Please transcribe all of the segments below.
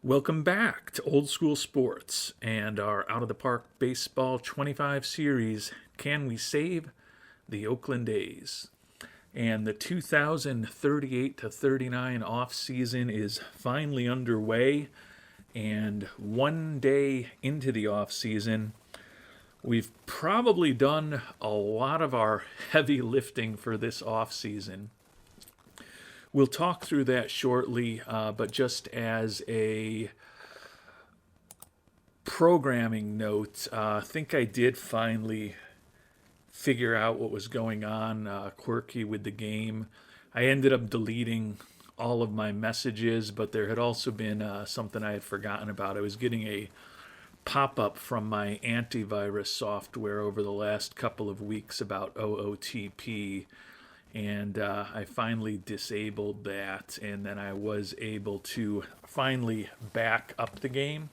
Welcome back to Old School Sports and our Out of the Park Baseball 25 series, Can We Save the Oakland A's? And the 2038 to 39 offseason is finally underway. And one day into the offseason, we've probably done a lot of our heavy lifting for this offseason. We'll talk through that shortly, but just as a programming note, I think I did finally figure out what was going on quirky with the game. I ended up deleting all of my messages, but there had also been something I had forgotten about. I was getting a pop-up from my antivirus software over the last couple of weeks about OOTP, and I finally disabled that, and then I was able to finally back up the game.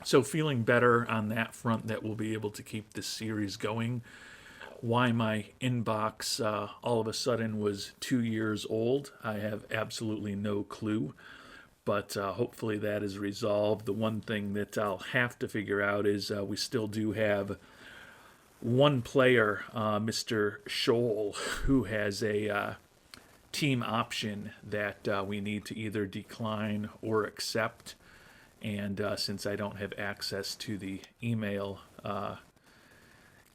So feeling better on that front that we'll be able to keep this series going. Why my inbox all of a sudden was 2 years old, I have absolutely no clue. But hopefully that is resolved. The one thing that I'll have to figure out is we still do have one player, Mr. Scholl, who has a team option that we need to either decline or accept. And since I don't have access to the email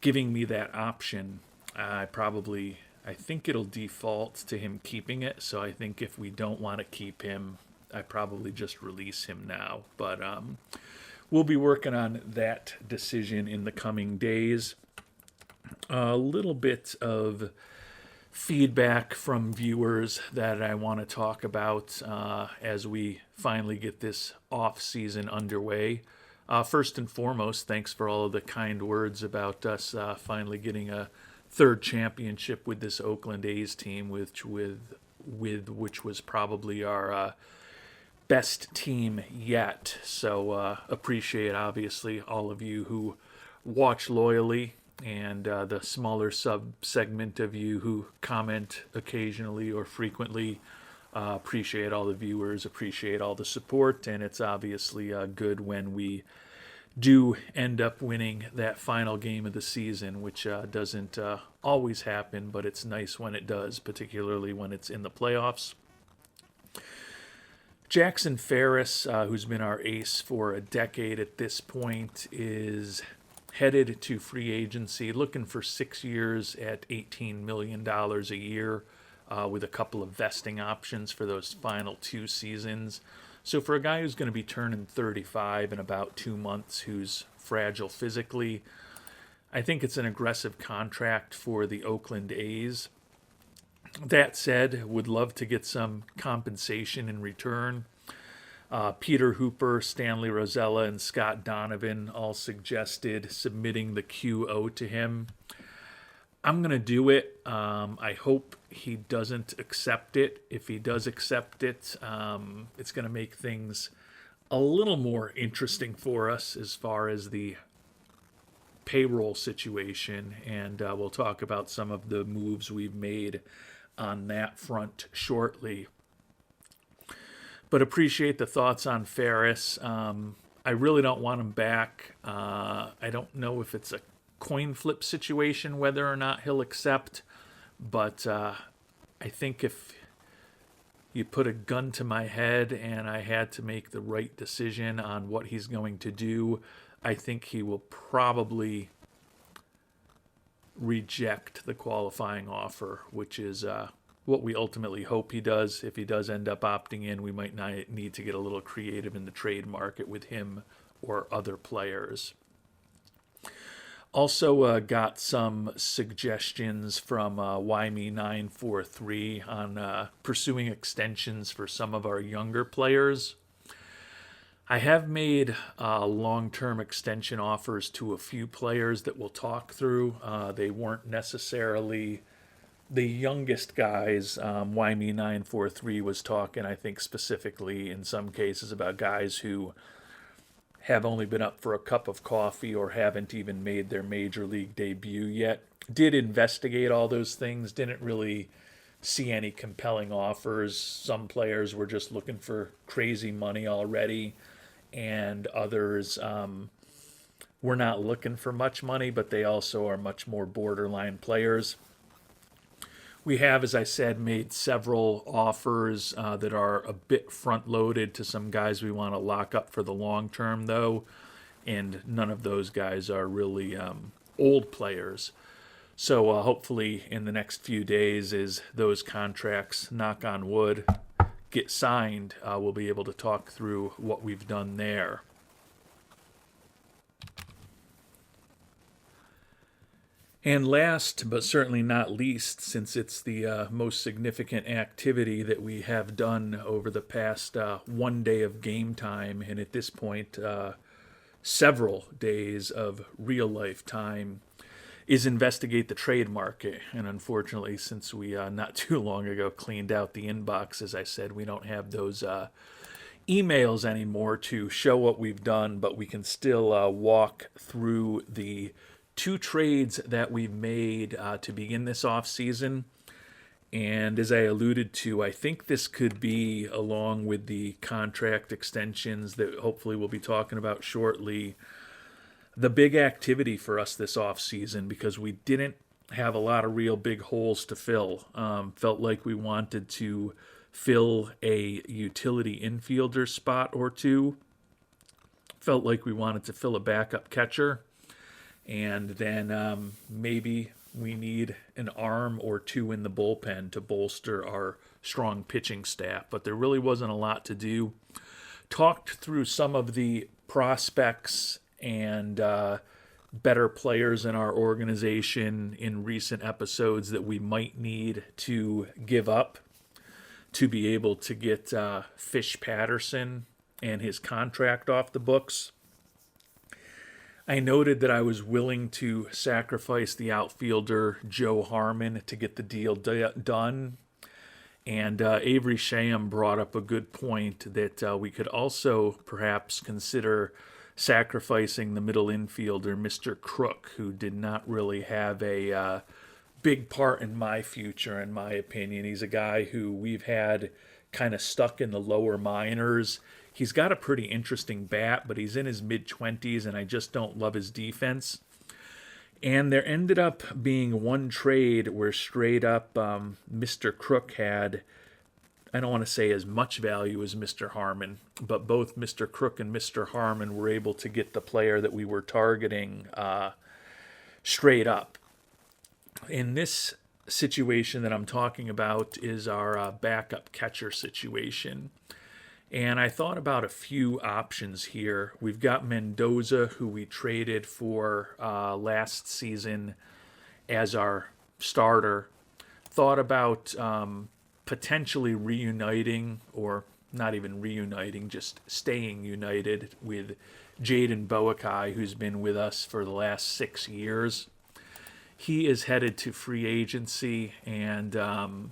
giving me that option, I think it'll default to him keeping it. So I think if we don't want to keep him, I probably just release him now. But we'll be working on that decision in the coming days. A little bit of feedback from viewers that I want to talk about as we finally get this off season underway. First and foremost, thanks for all of the kind words about us finally getting a third championship with this Oakland A's team, which was probably our best team yet. So appreciate, obviously, all of you who watch loyally, and the smaller sub-segment of you who comment occasionally or frequently. Appreciate all the viewers, appreciate all the support, and it's obviously good when we do end up winning that final game of the season, which doesn't always happen, but it's nice when it does, particularly when it's in the playoffs. Jackson Ferris, who's been our ace for a decade at this point, is headed to free agency, looking for 6 years at $18 million a year, with a couple of vesting options for those final 2 seasons. So for a guy who's going to be turning 35 in about 2 months, who's fragile physically, I think it's an aggressive contract for the Oakland A's. That said, would love to get some compensation in return. Peter Hooper, Stanley Rosella, and Scott Donovan all suggested submitting the QO to him. I'm going to do it. I hope he doesn't accept it. If he does accept it, it's going to make things a little more interesting for us as far as the payroll situation, and we'll talk about some of the moves we've made on that front shortly. But appreciate the thoughts on Ferris. I really don't want him back. I don't know if it's a coin flip situation whether or not he'll accept, but I think if you put a gun to my head and I had to make the right decision on what he's going to do, I think he will probably reject the qualifying offer, which is what we ultimately hope he does. If he does end up opting in, we might need to get a little creative in the trade market with him or other players. Also got some suggestions from YME943 on pursuing extensions for some of our younger players. I have made long-term extension offers to a few players that we'll talk through. They weren't necessarily the youngest guys. YME943 was talking, I think, specifically in some cases about guys who have only been up for a cup of coffee or haven't even made their major league debut yet. Did investigate all those things, didn't really see any compelling offers. Some players were just looking for crazy money already, and others were not looking for much money, but they also are much more borderline players. We have, as I said, made several offers that are a bit front loaded to some guys we want to lock up for the long term, though, and none of those guys are really old players. So hopefully in the next few days, as those contracts, knock on wood, get signed, we'll be able to talk through what we've done there. And last, but certainly not least, since it's the most significant activity that we have done over the past one day of game time, and at this point, several days of real life time, is investigate the trade market. And unfortunately, since we not too long ago cleaned out the inbox, as I said, we don't have those emails anymore to show what we've done, but we can still walk through the 2 trades that we've made to begin this offseason. And as I alluded to, I think this could be, along with the contract extensions that hopefully we'll be talking about shortly, the big activity for us this offseason, because we didn't have a lot of real big holes to fill. Felt like we wanted to fill a utility infielder spot or two. Felt like we wanted to fill a backup catcher. And then maybe we need an arm or two in the bullpen to bolster our strong pitching staff. But there really wasn't a lot to do. Talked through some of the prospects and better players in our organization in recent episodes that we might need to give up to be able to get Fish Patterson and his contract off the books. I noted that I was willing to sacrifice the outfielder Joe Harmon to get the deal done. And Avery Sham brought up a good point that we could also perhaps consider sacrificing the middle infielder, Mr. Crook, who did not really have a big part in my future, in my opinion. He's a guy who we've had kind of stuck in the lower minors. He's got a pretty interesting bat, but he's in his mid-20s, and I just don't love his defense. And there ended up being one trade where straight up Mr. Crook had, I don't want to say as much value as Mr. Harmon, but both Mr. Crook and Mr. Harmon were able to get the player that we were targeting straight up. In this situation that I'm talking about is our backup catcher situation. And I thought about a few options here. We've got Mendoza, who we traded for last season as our starter. Thought about potentially reuniting, or not even reuniting, just staying united with Jaden Boakai, who's been with us for the last 6 years. He is headed to free agency, and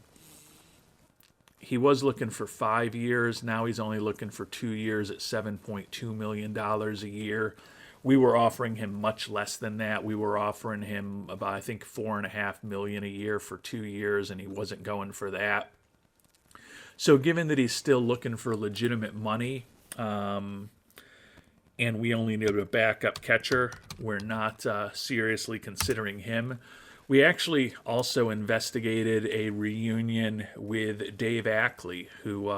he was looking for 5 years. Now he's only looking for 2 years at $7.2 million a year. We were offering him much less than that. We were offering him about, I think, $4.5 million a year for 2 years, and he wasn't going for that. So given that he's still looking for legitimate money, and we only need a backup catcher, we're not seriously considering him. We actually also investigated a reunion with Dave Ackley, who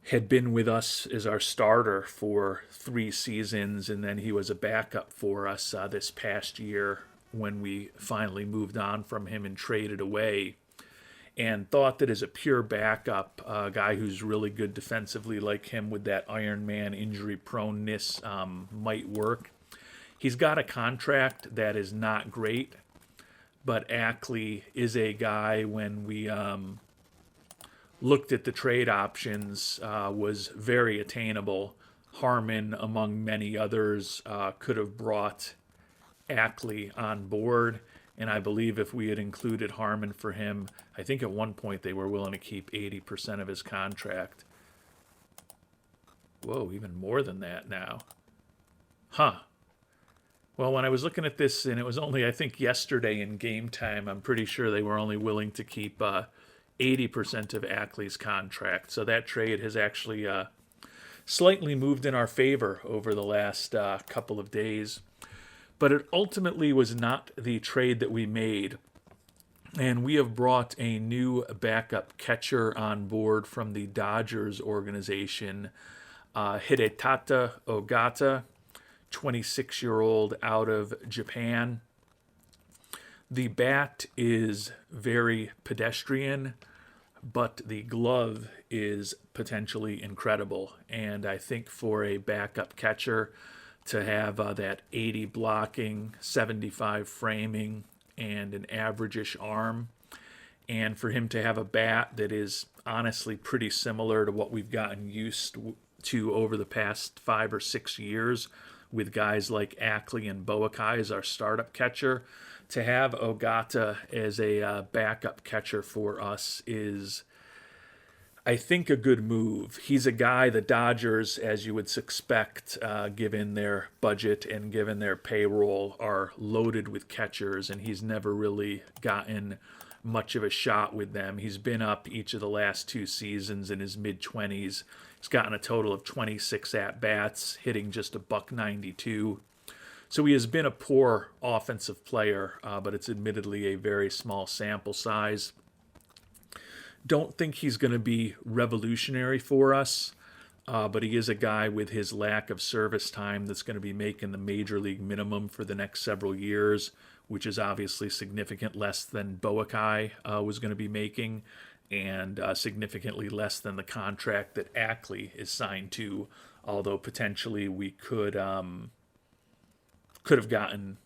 had been with us as our starter for 3 seasons, and then he was a backup for us this past year when we finally moved on from him and traded away. And thought that as a pure backup, a guy who's really good defensively like him with that Iron Man injury proneness might work. He's got a contract that is not great, but Ackley is a guy, when we looked at the trade options, was very attainable. Harmon, among many others, could have brought Ackley on board, and I believe if we had included Harmon for him, I think at one point they were willing to keep 80% of his contract. Whoa, even more than that now. Huh. Well, when I was looking at this, and it was only, I think, yesterday in game time, I'm pretty sure they were only willing to keep 80% of Ackley's contract. So that trade has actually slightly moved in our favor over the last couple of days. But it ultimately was not the trade that we made. And we have brought a new backup catcher on board from the Dodgers organization, Hidetaka Ogata, 26-year-old out of Japan. The bat is very pedestrian, but the glove is potentially incredible. And I think for a backup catcher to have that 80 blocking, 75 framing, and an average-ish arm, and for him to have a bat that is honestly pretty similar to what we've gotten used to over the past 5 or 6 years with guys like Ackley and Boakai as our startup catcher, to have Ogata as a backup catcher for us is, I think, a good move. He's a guy the Dodgers, as you would expect, given their budget and given their payroll, are loaded with catchers, and he's never really gotten much of a shot with them. He's been up each of the last 2 seasons in his mid-20s. He's gotten a total of 26 at-bats, hitting just a .92. So he has been a poor offensive player, but it's admittedly a very small sample size. Don't think he's going to be revolutionary for us, but he is a guy with his lack of service time that's going to be making the major league minimum for the next several years, which is obviously significant less than Boakai was going to be making, and significantly less than the contract that Ackley is signed to, although potentially we could have gotten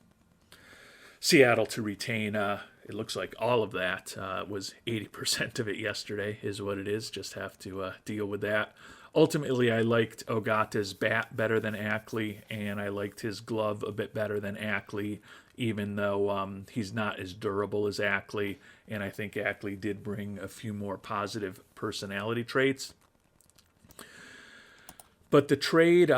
Seattle to retain it looks like all of that. Was 80% of it yesterday is what it is. Just have to deal with that. Ultimately, I liked Ogata's bat better than Ackley, and I liked his glove a bit better than Ackley, even though he's not as durable as Ackley, and I think Ackley did bring a few more positive personality traits. But the trade,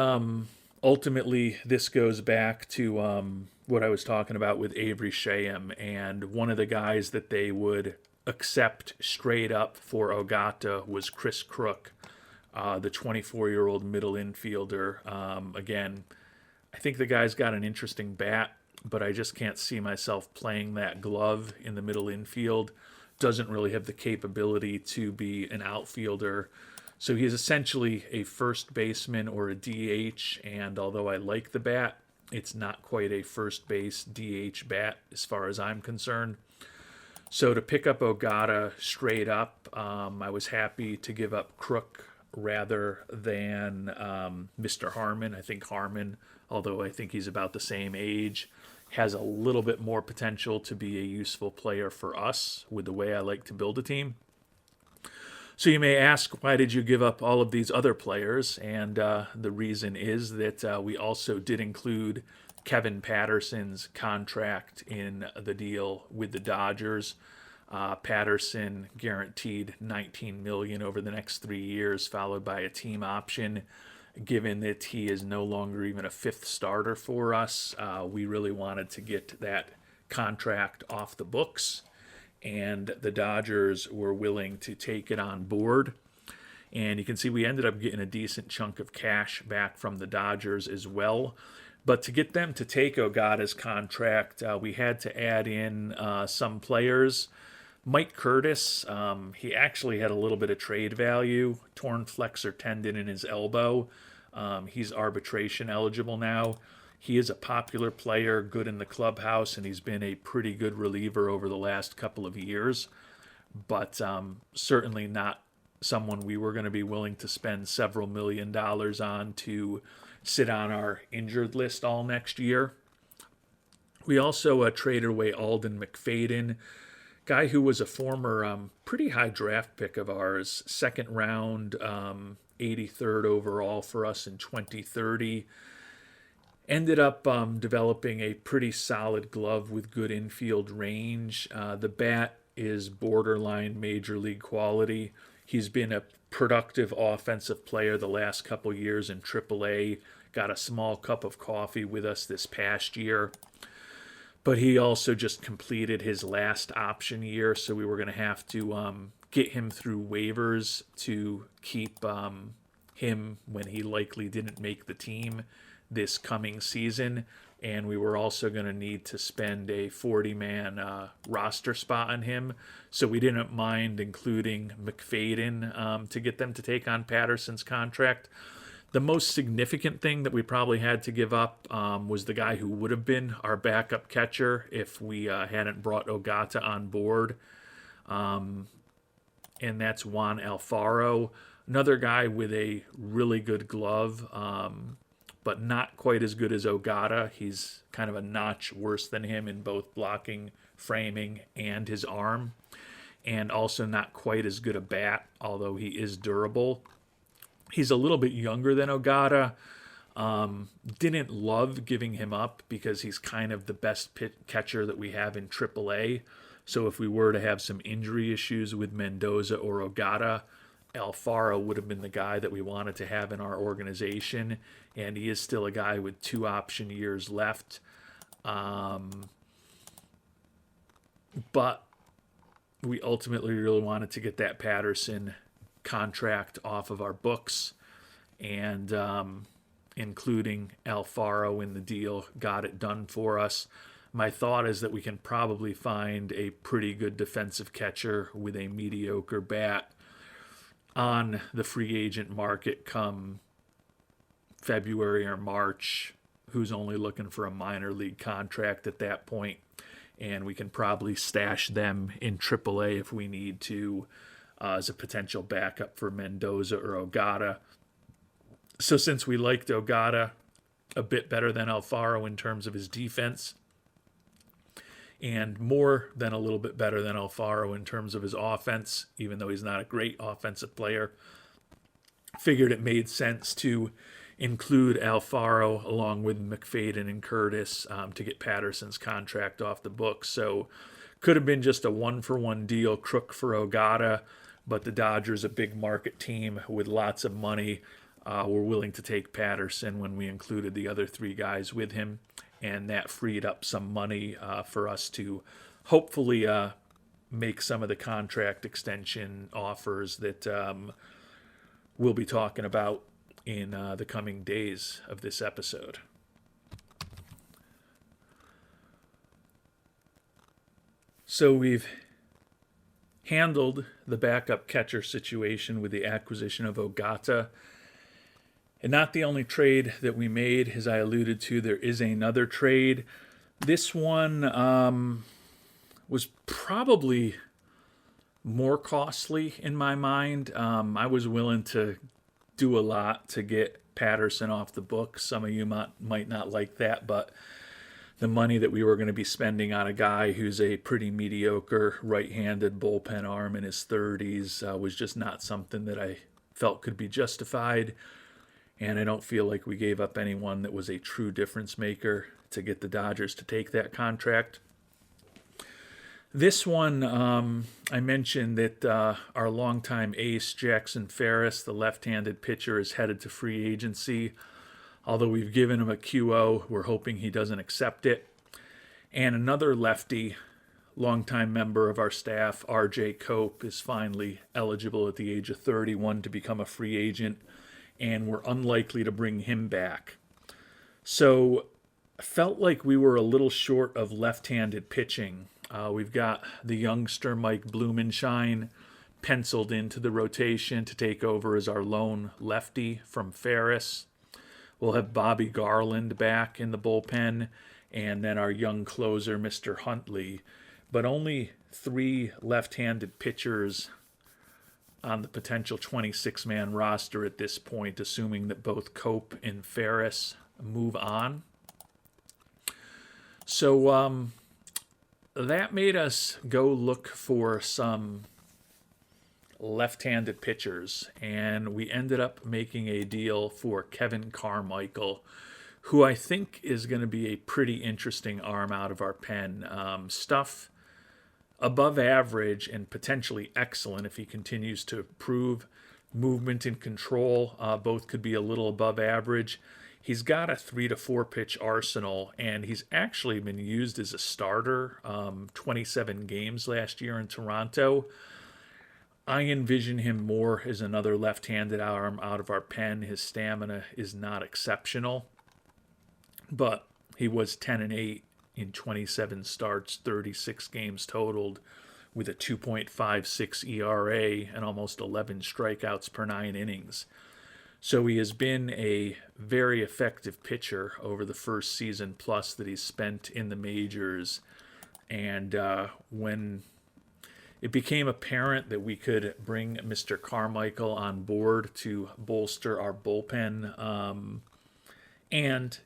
ultimately, this goes back to what I was talking about with Avery Shayham, and one of the guys that they would accept straight up for Ogata was Chris Crook, the 24-year-old middle infielder. Again, I think the guy's got an interesting bat, but I just can't see myself playing that glove in the middle infield. Doesn't really have the capability to be an outfielder. So he is essentially a first baseman or a DH, and although I like the bat, it's not quite a first base DH bat as far as I'm concerned. So to pick up Ogata straight up, I was happy to give up Crook rather than Mr. Harmon. I think Harmon, although I think he's about the same age, has a little bit more potential to be a useful player for us with the way I like to build a team. So you may ask, why did you give up all of these other players? And the reason is that we also did include Kevin Patterson's contract in the deal with the Dodgers. Patterson guaranteed $19 million over the next 3 years, followed by a team option. Given that he is no longer even a fifth starter for us, we really wanted to get that contract off the books, and the Dodgers were willing to take it on board. And you can see we ended up getting a decent chunk of cash back from the Dodgers as well. But to get them to take Ogata's contract, we had to add in some players. Mike Curtis, he actually had a little bit of trade value, torn flexor tendon in his elbow. He's arbitration eligible now. He is a popular player, good in the clubhouse, and he's been a pretty good reliever over the last couple of years, but certainly not someone we were going to be willing to spend several $1 million on to sit on our injured list all next year. We also traded away Alden McFadden, guy who was a former pretty high draft pick of ours, second round, 83rd overall for us in 2030. Ended up developing a pretty solid glove with good infield range. The bat is borderline major league quality. He's been a productive offensive player the last couple years in AAA. got a small cup of coffee with us this past year. But he also just completed his last option year, so we were going to have to get him through waivers to keep him when he likely didn't make the team this coming season. And we were also going to need to spend a 40-man roster spot on him. So we didn't mind including McFadden to get them to take on Patterson's contract. The most significant thing that we probably had to give up was the guy who would have been our backup catcher if we hadn't brought Ogata on board. And that's Juan Alfaro, another guy with a really good glove, but not quite as good as Ogata. He's kind of a notch worse than him in both blocking, framing, and his arm. And also not quite as good a bat, although he is durable. He's a little bit younger than Ogata. Didn't love giving him up because he's kind of the best catcher that we have in AAA. So if we were to have some injury issues with Mendoza or Ogata, Alfaro would have been the guy that we wanted to have in our organization. And he is still a guy with 2 option years left. But we ultimately really wanted to get that Patterson contract off of our books, and including Alfaro in the deal got it done for us. My thought is that we can probably find a pretty good defensive catcher with a mediocre bat on the free agent market come February or March, who's only looking for a minor league contract at that point, and we can probably stash them in AAA if we need to, as a potential backup for Mendoza or Ogata. So since we liked Ogata a bit better than Alfaro in terms of his defense, and more than a little bit better than Alfaro in terms of his offense, even though he's not a great offensive player, figured it made sense to include Alfaro along with McFadden and Curtis to get Patterson's contract off the books. So could have been just a 1-for-1 deal, crook for Ogata, but the Dodgers, a big market team with lots of money, were willing to take Patterson when we included the other 3 guys with him, and that freed up some money for us to hopefully make some of the contract extension offers that we'll be talking about in the coming days of this episode. So we've handled the backup catcher situation with the acquisition of Ogata. And not the only trade that we made, as I alluded to, there is another trade. This one was probably more costly in my mind. I was willing to do a lot to get Patterson off the books. Some of you might not like that, but the money that we were going to be spending on a guy who's a pretty mediocre right-handed bullpen arm in his 30s was just not something that I felt could be justified. And I don't feel like we gave up anyone that was a true difference maker to get the Dodgers to take that contract. This one, I mentioned that our longtime ace, Jackson Ferris, the left-handed pitcher, is headed to free agency. Although we've given him a QO, we're hoping he doesn't accept it. And another lefty, longtime member of our staff, R.J. Cope, is finally eligible at the age of 31 to become a free agent, and we're unlikely to bring him back. So I felt like we were a little short of left-handed pitching. We've got the youngster Mike Blumenshine penciled into the rotation to take over as our lone lefty from Ferris. We'll have Bobby Garland back in the bullpen, and then our young closer, Mr. Huntley. But only 3 left-handed pitchers on the potential 26-man roster at this point, assuming that both Cope and Ferris move on. So that made us go look for some left-handed pitchers, and we ended up making a deal for Kevin Carmichael, who I think is going to be a pretty interesting arm out of our pen. Stuff above average and potentially excellent if he continues to improve. Movement and control both could be a little above average. He's got a 3 to 4 pitch arsenal, and he's actually been used as a starter 27 games last year in Toronto. I envision him more as another left-handed arm out of our pen. His stamina is not exceptional, but he was 10-8 in 27 starts, 36 games totaled, with a 2.56 ERA and almost 11 strikeouts per 9 innings. So he has been a very effective pitcher over the first season plus that he's spent in the majors. And when it became apparent that we could bring Mr. Carmichael on board to bolster our bullpen, and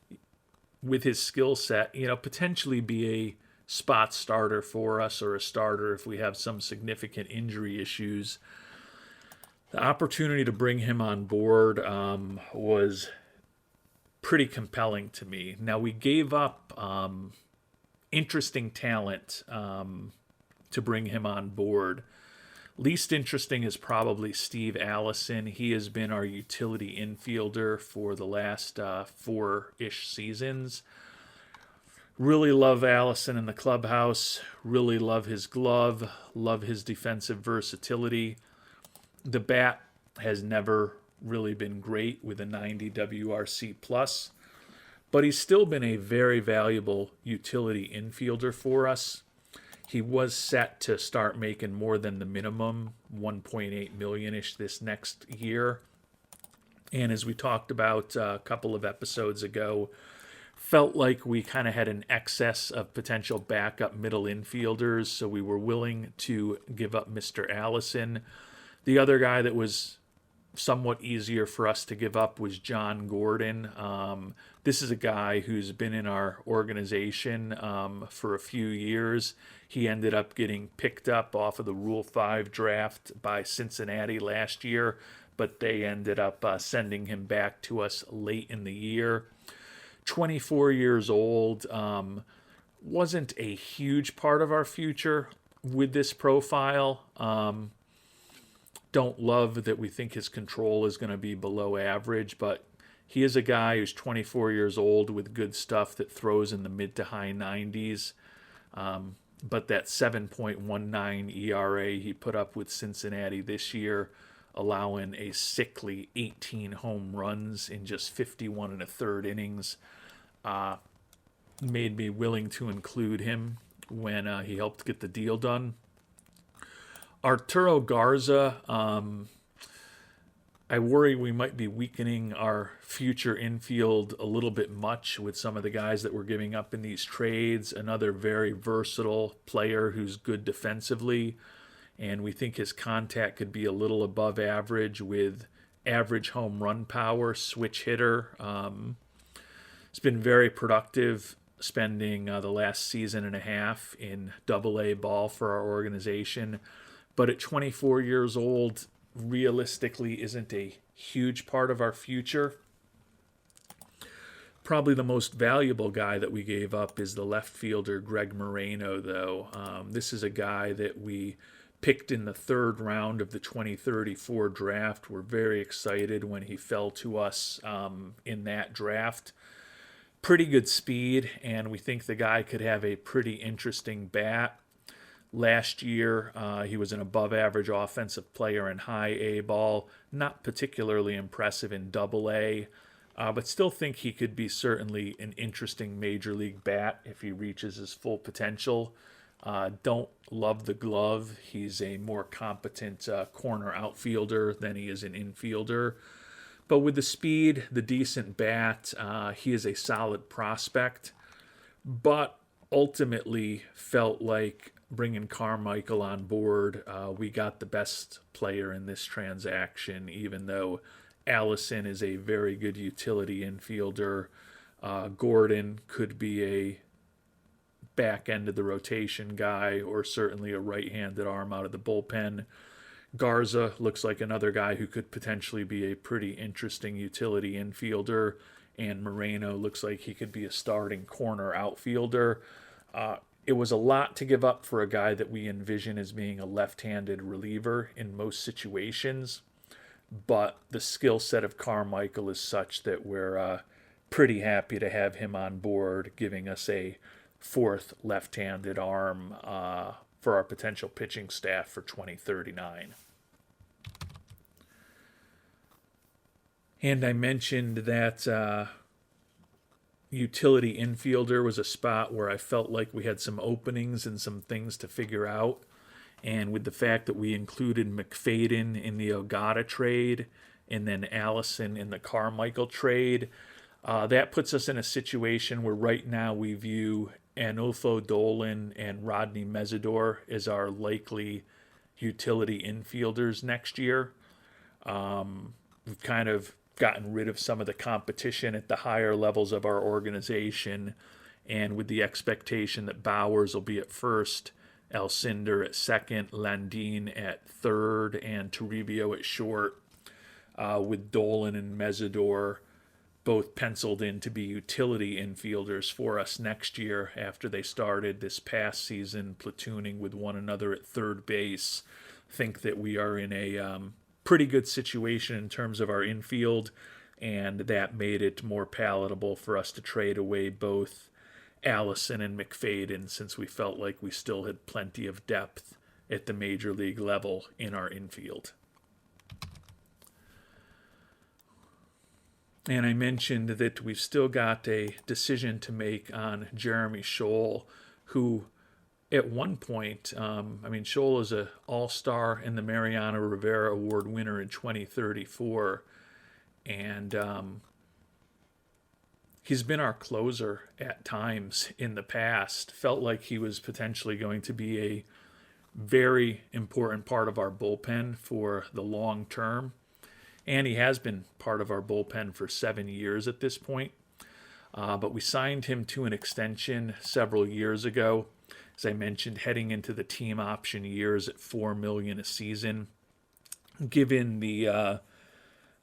with his skill set, potentially be a spot starter for us or a starter if we have some significant injury issues. The opportunity to bring him on board was pretty compelling to me. Now, we gave up interesting talent to bring him on board. Least interesting is probably Steve Allison. He has been our utility infielder for the last 4-ish seasons. Really love Allison in the clubhouse. Really love his glove. Love his defensive versatility. The bat has never really been great with a 90 WRC plus, but he's still been a very valuable utility infielder for us. He was set to start making more than the minimum, 1.8 million-ish this next year. And as we talked about a couple of episodes ago, felt like we kind of had an excess of potential backup middle infielders, so we were willing to give up Mr. Allison. The other guy that was somewhat easier for us to give up was John Gordon. This is a guy who's been in our organization for a few years. He ended up getting picked up off of the Rule 5 draft by Cincinnati last year, but they ended up sending him back to us late in the year. 24 years old, wasn't a huge part of our future with this profile. Don't love that we think his control is going to be below average, but he is a guy who's 24 years old with good stuff that throws in the mid to high 90s. But that 7.19 ERA he put up with Cincinnati this year, allowing a sickly 18 home runs in just 51 and a third innings, made me willing to include him when he helped get the deal done. Arturo Garza, I worry we might be weakening our future infield a little bit much with some of the guys that we're giving up in these trades. Another very versatile player who's good defensively, and we think his contact could be a little above average with average home run power, switch hitter. It's been very productive spending the last season and a half in Double-A ball for our organization. But at 24 years old, realistically isn't a huge part of our future. Probably the most valuable guy that we gave up is the left fielder Greg Moreno, though. This is a guy that we picked in the 3rd round of the 2034 draft. We're very excited when he fell to us in that draft. Pretty good speed, and we think the guy could have a pretty interesting bat. Last year, he was an above-average offensive player in high A ball, not particularly impressive in Double-A, but still think he could be certainly an interesting major league bat if he reaches his full potential. Don't love the glove. He's a more competent corner outfielder than he is an infielder. But with the speed, the decent bat, he is a solid prospect, but ultimately felt like bringing Carmichael on board, we got the best player in this transaction, even though Allison is a very good utility infielder. Gordon could be a back end of the rotation guy or certainly a right-handed arm out of the bullpen. Garza looks like another guy who could potentially be a pretty interesting utility infielder, and Moreno looks like he could be a starting corner outfielder. It was a lot to give up for a guy that we envision as being a left-handed reliever in most situations, but the skill set of Carmichael is such that we're pretty happy to have him on board, giving us a fourth left-handed arm for our potential pitching staff for 2039. And I mentioned that utility infielder was a spot where I felt like we had some openings and some things to figure out. And with the fact that we included McFadden in the Ogata trade and then Allison in the Carmichael trade, that puts us in a situation where right now we view Anulfo Dolan and Rodney Mesidor as our likely utility infielders next year. We've kind of gotten rid of some of the competition at the higher levels of our organization, and with the expectation that Bowers will be at first, Alcindor at second, Landin at third, and Toribio at short, with Dolan and Mesidor both penciled in to be utility infielders for us next year after they started this past season platooning with one another at third base. Think that we are in a pretty good situation in terms of our infield, and that made it more palatable for us to trade away both Allison and McFadden, since we felt like we still had plenty of depth at the major league level in our infield. And I mentioned that we've still got a decision to make on Jeremy Scholl, who at one point, Scholl is an all-star and the Mariano Rivera Award winner in 2034. And he's been our closer at times in the past. Felt like he was potentially going to be a very important part of our bullpen for the long term. And he has been part of our bullpen for 7 years at this point. But we signed him to an extension several years ago. As I mentioned, heading into the team option years at $4 million a season. Given the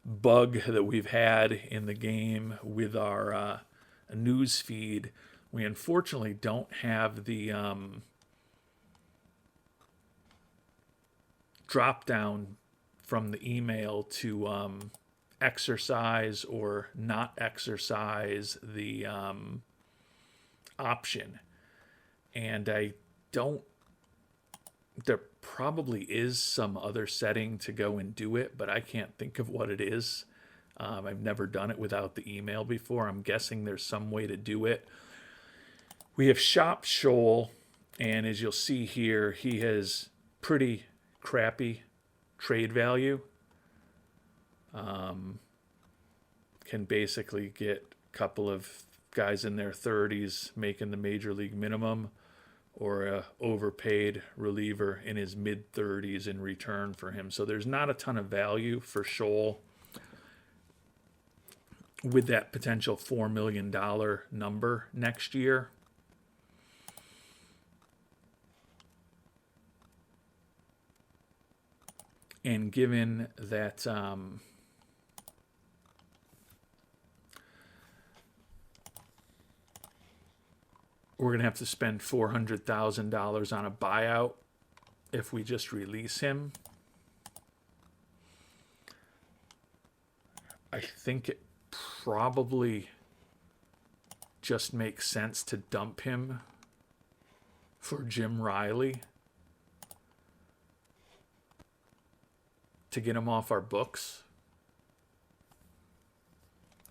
bug that we've had in the game with our news feed, we unfortunately don't have the drop down from the email to exercise or not exercise the option. And I don't, there probably is some other setting to go and do it, but I can't think of what it is. I've never done it without the email before. I'm guessing there's some way to do it. We have shopped Scholl, and as you'll see here, he has pretty crappy trade value. Can basically get a couple of guys in their 30s making the major league minimum, or a overpaid reliever in his mid 30s in return for him. So there's not a ton of value for Scholl with that potential $4 million number next year. And given that we're going to have to spend $400,000 on a buyout if we just release him, I think it probably just makes sense to dump him for Jim Riley to get him off our books.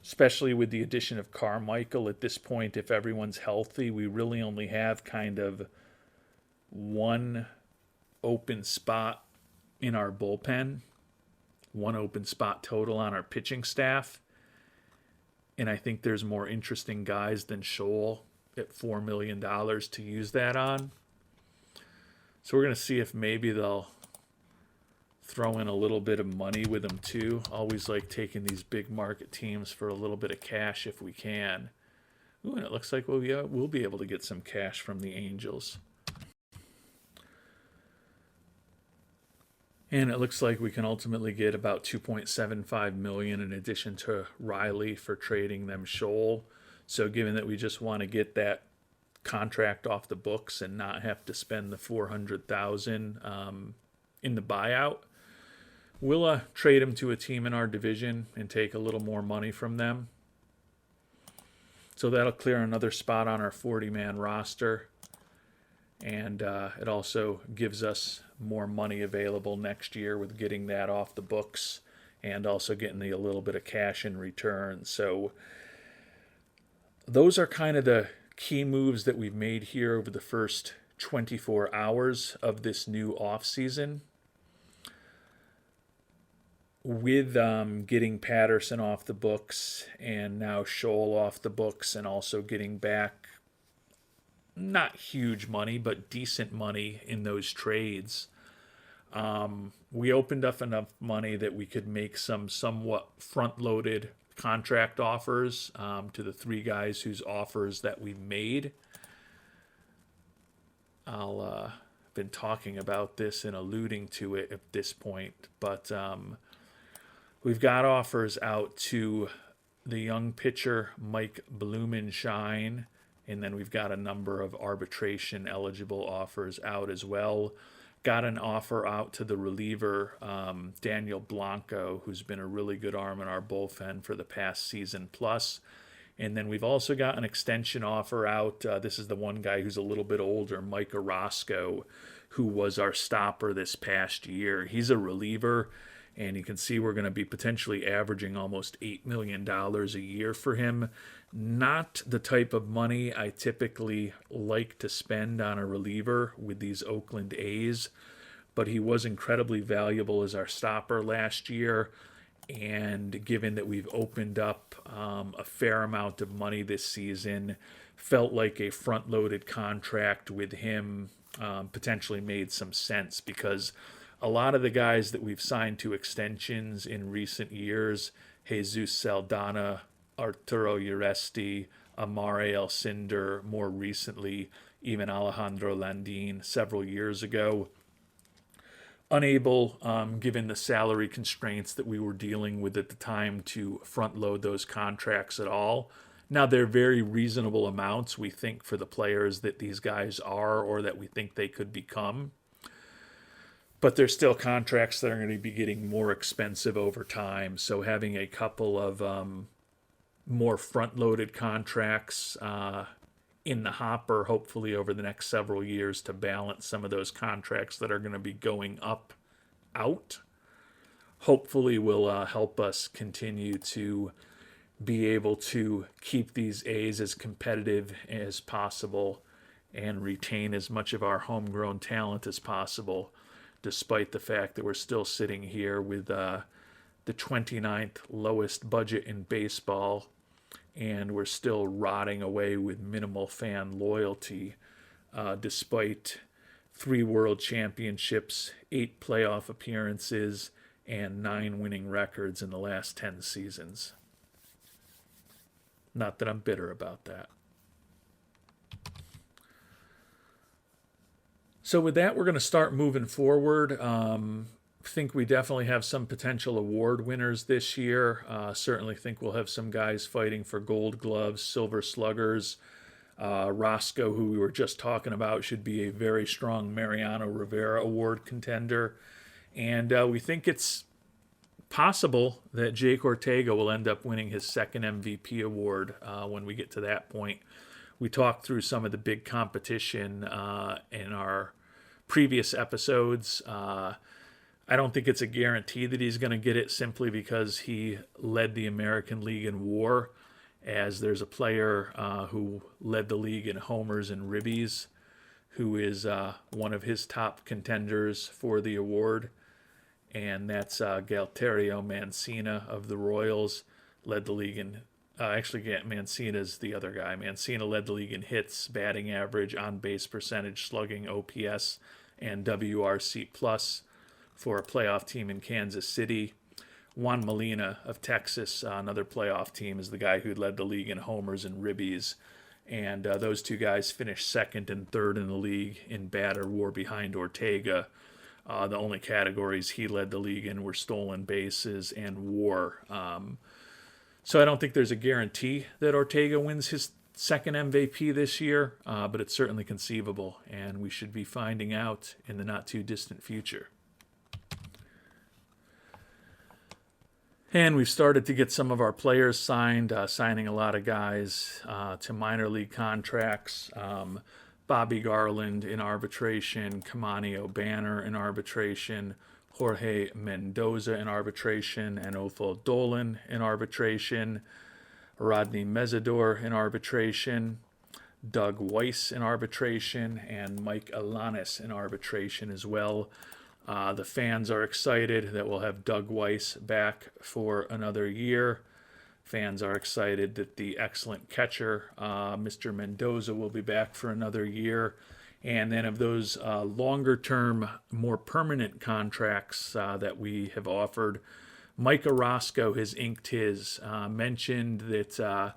Especially with the addition of Carmichael at this point, if everyone's healthy, we really only have kind of one open spot in our bullpen, one open spot total on our pitching staff. And I think there's more interesting guys than Scholl at $4 million to use that on. So we're going to see if maybe they'll throw in a little bit of money with them too. Always like taking these big market teams for a little bit of cash if we can. Ooh, and it looks like we'll be able to get some cash from the Angels. And it looks like we can ultimately get about $2.75 million in addition to Riley for trading them Scholl. So given that we just want to get that contract off the books and not have to spend the $400,000 in the buyout, we'll trade him to a team in our division and take a little more money from them. So that'll clear another spot on our 40-man roster. And it also gives us more money available next year with getting that off the books and also getting a little bit of cash in return. So those are kind of the key moves that we've made here over the first 24 hours of this new offseason. With getting Patterson off the books and now Scholl off the books and also getting back not huge money, but decent money in those trades, we opened up enough money that we could make some somewhat front-loaded contract offers to the three guys whose offers that we made. I'll been talking about this and alluding to it at this point, but we've got offers out to the young pitcher Mike Blumenshine, and then we've got a number of arbitration eligible offers out as well. Got an offer out to the reliever Daniel Blanco, who's been a really good arm in our bullpen for the past season plus. And then we've also got an extension offer out. This is the one guy who's a little bit older, Mike Orozco, who was our stopper this past year. He's a reliever, and you can see we're going to be potentially averaging almost $8 million a year for him. Not the type of money I typically like to spend on a reliever with these Oakland A's, but he was incredibly valuable as our stopper last year. And given that we've opened up a fair amount of money this season, felt like a front-loaded contract with him potentially made some sense, because a lot of the guys that we've signed to extensions in recent years, Jesus Saldana, Arturo Uresti, Amare Alcindor, more recently even Alejandro Landin several years ago, unable, given the salary constraints that we were dealing with at the time, to front load those contracts at all. Now, they're very reasonable amounts, we think, for the players that these guys are or that we think they could become. But they're still contracts that are going to be getting more expensive over time. So having a couple of more front-loaded contracts in the hopper, hopefully over the next several years, to balance some of those contracts that are going to be going out, hopefully will help us continue to be able to keep these A's as competitive as possible and retain as much of our homegrown talent as possible, despite the fact that we're still sitting here with the 29th lowest budget in baseball, and we're still rotting away with minimal fan loyalty, despite 3 world championships, 8 playoff appearances, and 9 winning records in the last 10 seasons. Not that I'm bitter about that. So with that, we're going to start moving forward. Think we definitely have some potential award winners this year. Certainly think we'll have some guys fighting for Gold Gloves, Silver Sluggers. Roscoe, who we were just talking about, should be a very strong Mariano Rivera Award contender. And we think it's possible that Jake Ortega will end up winning his second MVP award when we get to that point. We talked through some of the big competition in our previous episodes. I don't think it's a guarantee that he's going to get it, simply because he led the American League in WAR, as there's a player who led the league in homers and ribbies who is one of his top contenders for the award, and that's Galterio Mancina of the Royals. Led the league in Mancina's the other guy. Mancina led the league in hits, batting average, on-base percentage, slugging, OPS, and WRC+. For a playoff team in Kansas City. Juan Molina of Texas, another playoff team, is the guy who led the league in homers and ribbies. And those two guys finished second and third in the league in batter WAR behind Ortega. The only categories he led the league in were stolen bases and WAR. So I don't think there's a guarantee that Ortega wins his second MVP this year, but it's certainly conceivable, and we should be finding out in the not-too-distant future. And we've started to get some of our players signed, signing a lot of guys to minor league contracts. Bobby Garland in arbitration, Kamani O'Banner in arbitration, Jorge Mendoza in arbitration, and Othel Dolan in arbitration, Rodney Mesidor in arbitration, Doug Weiss in arbitration, and Mike Alanis in arbitration as well. The fans are excited that we'll have Doug Weiss back for another year. Fans are excited that the excellent catcher, Mr. Mendoza, will be back for another year. And then of those longer-term, more permanent contracts that we have offered, Mike Orozco has inked his. Mentioned that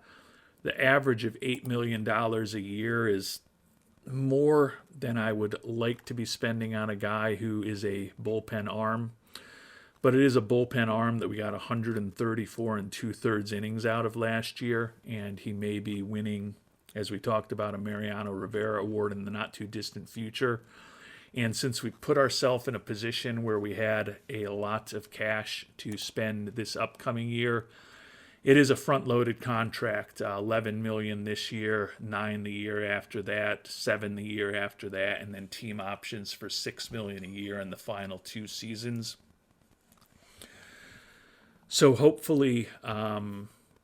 the average of $8 million a year is more than I would like to be spending on a guy who is a bullpen arm. But it is a bullpen arm that we got 134 and 2/3 innings out of last year, and he may be winning, as we talked about, a Mariano Rivera Award in the not-too-distant future. And since we put ourselves in a position where we had a lot of cash to spend this upcoming year, it is a front-loaded contract, $11 million this year, $9 million the year after that, $7 million the year after that, and then team options for $6 million a year in the final 2 seasons. So hopefully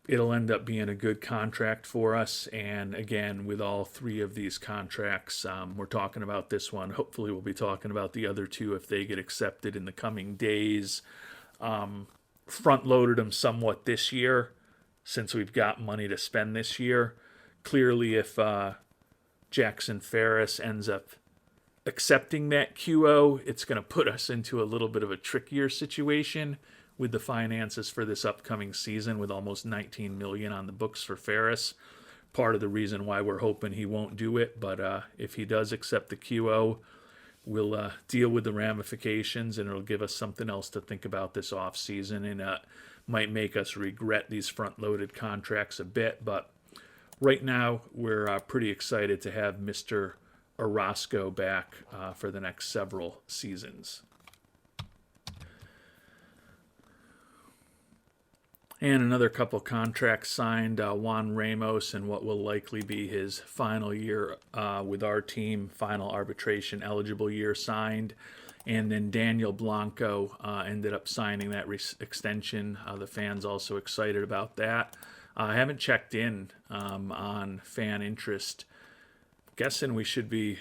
it'll end up being a good contract for us. And again, with all 3 of these contracts, we're talking about this one. Hopefully we'll be talking about the other 2 if they get accepted in the coming days. Front-loaded them somewhat this year since we've got money to spend this year. Clearly, if Jackson Ferris ends up accepting that QO, it's going to put us into a little bit of a trickier situation with the finances for this upcoming season, with almost $19 million on the books for Ferris. Part of the reason why we're hoping he won't do it, but if he does accept the QO, we'll deal with the ramifications, and it'll give us something else to think about this offseason, and might make us regret these front-loaded contracts a bit. But right now, we're pretty excited to have Mr. Orozco back for the next several seasons. And another couple contracts signed, Juan Ramos in what will likely be his final year with our team, final arbitration eligible year signed. And then Daniel Blanco ended up signing that extension. The fans also excited about that. I haven't checked in on fan interest. Guessing we should be,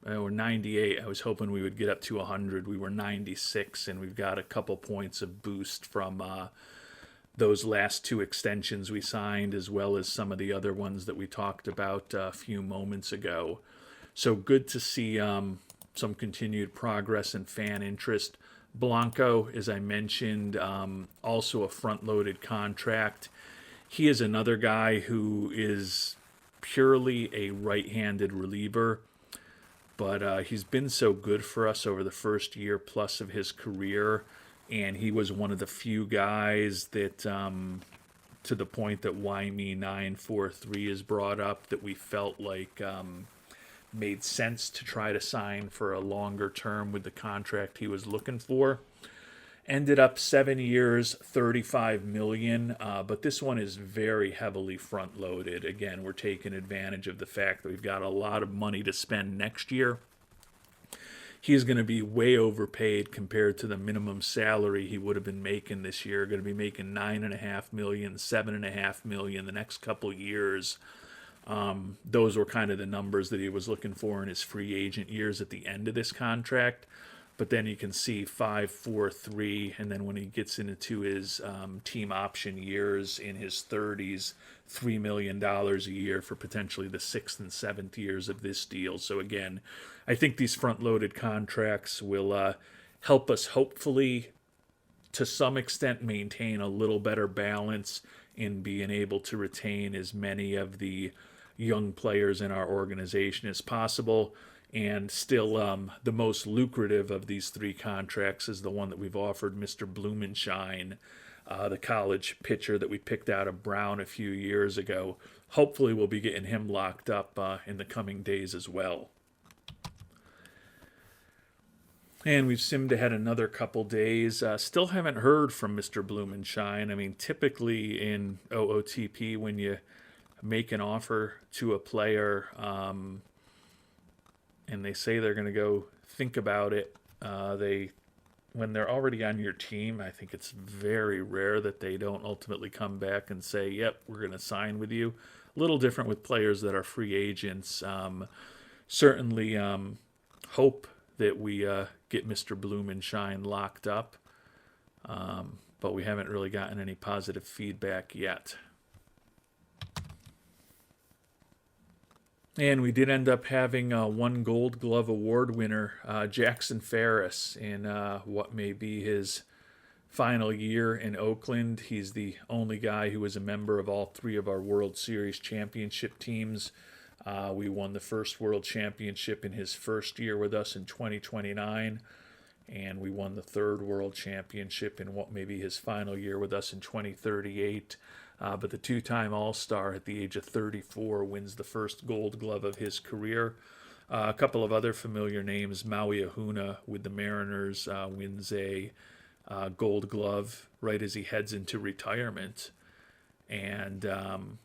we're 98. I was hoping we would get up to 100. We were 96, and we've got a couple points of boost from those last 2 extensions we signed, as well as some of the other ones that we talked about a few moments ago. So good to see some continued progress and fan interest. Blanco, as I mentioned, also a front-loaded contract. He is another guy who is purely a right-handed reliever, but he's been so good for us over the first year plus of his career. And he was one of the few guys that, to the point that YME 943 is brought up, that we felt like made sense to try to sign for a longer term with the contract he was looking for. Ended up 7 years, $35 million, but this one is very heavily front-loaded. Again, we're taking advantage of the fact that we've got a lot of money to spend next year. He is going to be way overpaid compared to the minimum salary he would have been making this year. Going to be making $9.5 million, $7.5 million the next couple years. Those were kind of the numbers that he was looking for in his free agent years at the end of this contract. But then you can see 5, 4, 3, and then when he gets into his team option years in his 30s, $3 million a year for potentially the 6th and 7th years of this deal. So again, I think these front-loaded contracts will help us hopefully to some extent maintain a little better balance in being able to retain as many of the young players in our organization as possible. And still the most lucrative of these 3 contracts is the one that we've offered Mr. Blumenshine, the college pitcher that we picked out of Brown a few years ago. Hopefully we'll be getting him locked up in the coming days as well. And we've simmed ahead another couple days. Still haven't heard from Mr. Blumenshine. I mean, typically in OOTP, when you make an offer to a player and they say they're going to go think about it, they when they're already on your team, I think it's very rare that they don't ultimately come back and say, "Yep, we're going to sign with you." A little different with players that are free agents. Certainly hope that we get Mr. Blumenshine locked up, but we haven't really gotten any positive feedback yet. And we did end up having one Gold Glove Award winner, Jackson Ferris, in what may be his final year in Oakland. He's the only guy who was a member of all three of our World Series championship teams. We won the first World Championship in his first year with us in 2029, and we won the third World Championship in what may be his final year with us in 2038. But the two-time All-Star at the age of 34 wins the first Gold Glove of his career. A couple of other familiar names. Maui Ahuna with the Mariners wins a Gold Glove right as he heads into retirement. And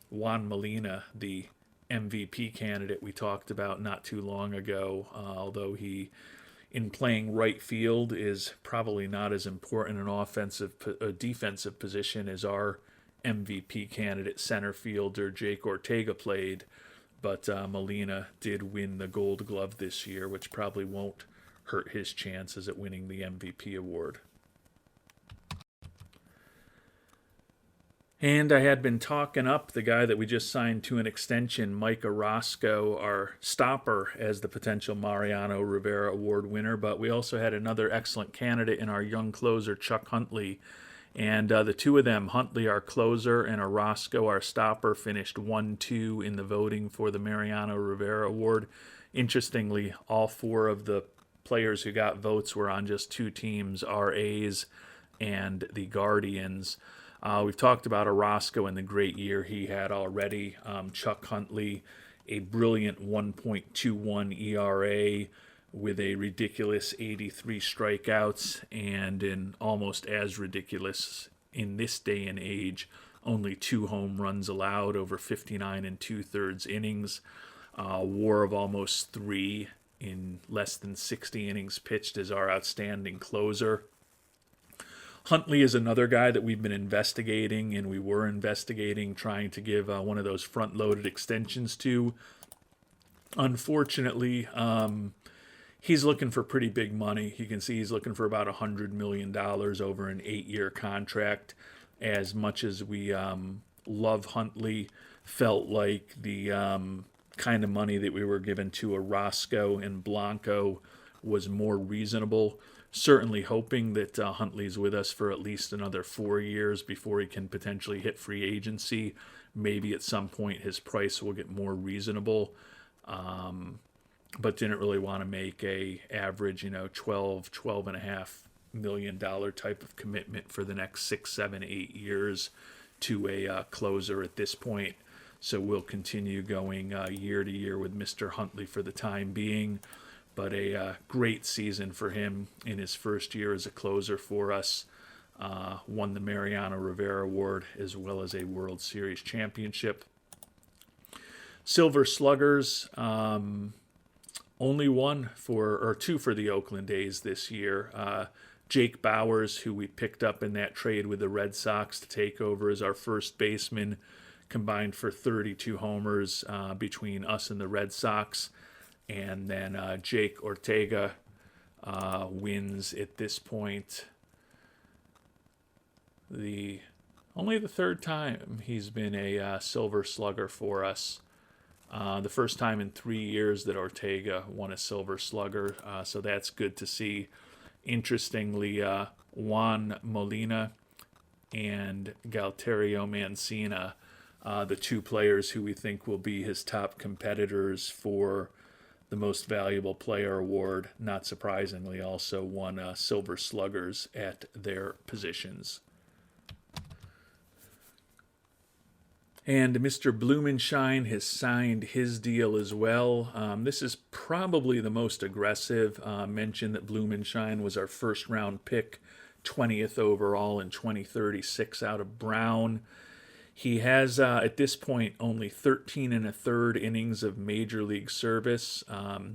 Juan Molina, the MVP candidate we talked about not too long ago, although he, in playing right field, is probably not as important an defensive position as our MVP candidate center fielder Jake Ortega played, but Molina did win the Gold Glove this year, which probably won't hurt his chances at winning the MVP award. And I had been talking up the guy that we just signed to an extension, Mike Orozco, our stopper, as the potential Mariano Rivera Award winner, but we also had another excellent candidate in our young closer, Chuck Huntley. And the two of them, Huntley, our closer, and Orozco, our stopper, finished 1-2 in the voting for the Mariano Rivera Award. Interestingly, all four of the players who got votes were on just two teams, our A's and the Guardians. We've talked about Orozco and the great year he had already. Chuck Huntley, a brilliant 1.21 ERA, with a ridiculous 83 strikeouts, and an almost as ridiculous, in this day and age, only 2 home runs allowed over 59 2/3 innings, WAR of almost 3 in less than 60 innings pitched as our outstanding closer. Huntley is another guy that we've been investigating, and we were investigating trying to give one of those front-loaded extensions to. Unfortunately, he's looking for pretty big money. You can see he's looking for about $100 million over an 8-year contract. As much as we love Huntley, felt like the kind of money that we were given to Orozco and Blanco was more reasonable. Certainly hoping that Huntley's with us for at least another 4 years before he can potentially hit free agency. Maybe at some point his price will get more reasonable. But didn't really want to make a average, $12.5 million type of commitment for the next 6, 7, 8 years to a closer at this point. So we'll continue going year to year with Mr. Huntley for the time being. But a great season for him in his first year as a closer for us. Won the Mariano Rivera Award as well as a World Series championship. Silver Sluggers, only two for the Oakland A's this year. Jake Bauers, who we picked up in that trade with the Red Sox to take over as our first baseman, combined for 32 homers between us and the Red Sox. And then Jake Ortega wins at this point only the third time he's been a Silver Slugger for us. The first time in 3 years that Ortega won a Silver Slugger, so that's good to see. Interestingly, Juan Molina and Galterio Mancina, the two players who we think will be his top competitors for the Most Valuable Player Award, not surprisingly, also won Silver Sluggers at their positions. And Mr. Blumenshine has signed his deal as well. This is probably the most aggressive. Mentioned that Blumenshine was our first round pick, 20th overall in 2036 out of Brown. He has, at this point, only 13 and a third innings of major league service.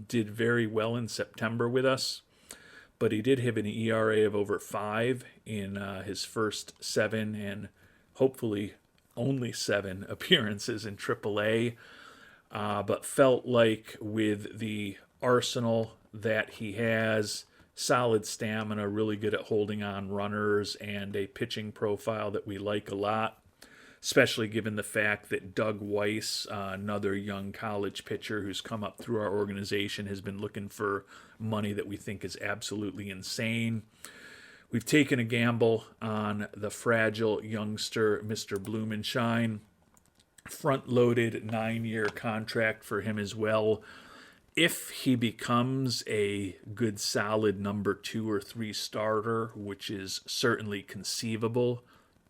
Did very well in September with us, but he did have an ERA of over 5 in his first 7 and hopefully only 7 appearances in AAA. But felt like with the arsenal that he has, solid stamina, really good at holding on runners, and a pitching profile that we like a lot, especially given the fact that Doug Weiss, another young college pitcher who's come up through our organization, has been looking for money that we think is absolutely insane. We've taken a gamble on the fragile youngster, Mr. Blumenshine. Front-loaded 9-year contract for him as well. If he becomes a good, solid number 2 or 3 starter, which is certainly conceivable,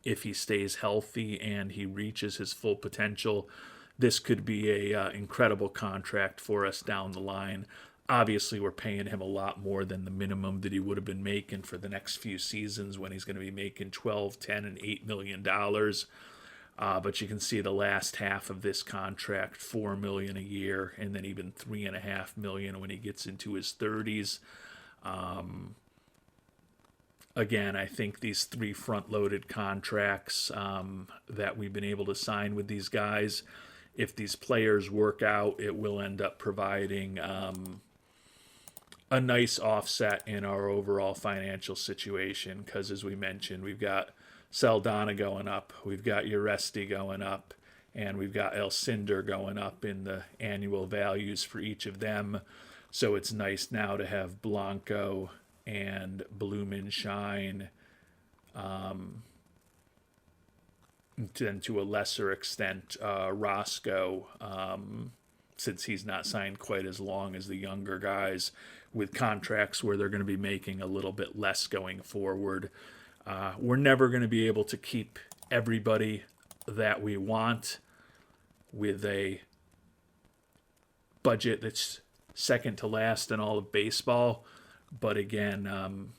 if he stays healthy and he reaches his full potential, this could be a incredible contract for us down the line. Obviously, we're paying him a lot more than the minimum that he would have been making for the next few seasons, when he's going to be making 12, 10, and $8 million. But you can see the last half of this contract, $4 million a year, and then even $3.5 million when he gets into his 30s. Again, I think these 3 front-loaded contracts that we've been able to sign with these guys, if these players work out, it will end up providing a nice offset in our overall financial situation. Because as we mentioned, we've got Saldana going up, we've got Uresti going up, and we've got Elcinder going up in the annual values for each of them. So it's nice now to have Blanco and Blumenshine, then to a lesser extent Roscoe, since he's not signed quite as long as the younger guys, with contracts where they're going to be making a little bit less going forward. We're never going to be able to keep everybody that we want with a budget that's second to last in all of baseball. But again,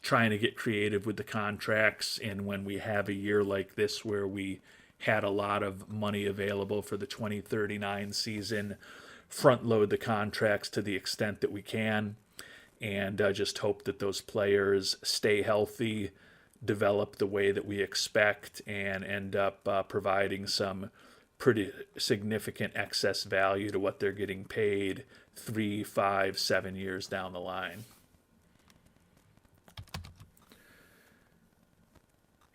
trying to get creative with the contracts, and when we have a year like this where we had a lot of money available for the 2039 season, front load the contracts to the extent that we can, and just hope that those players stay healthy, develop the way that we expect, and end up providing some pretty significant excess value to what they're getting paid 3, 5, 7 years down the line.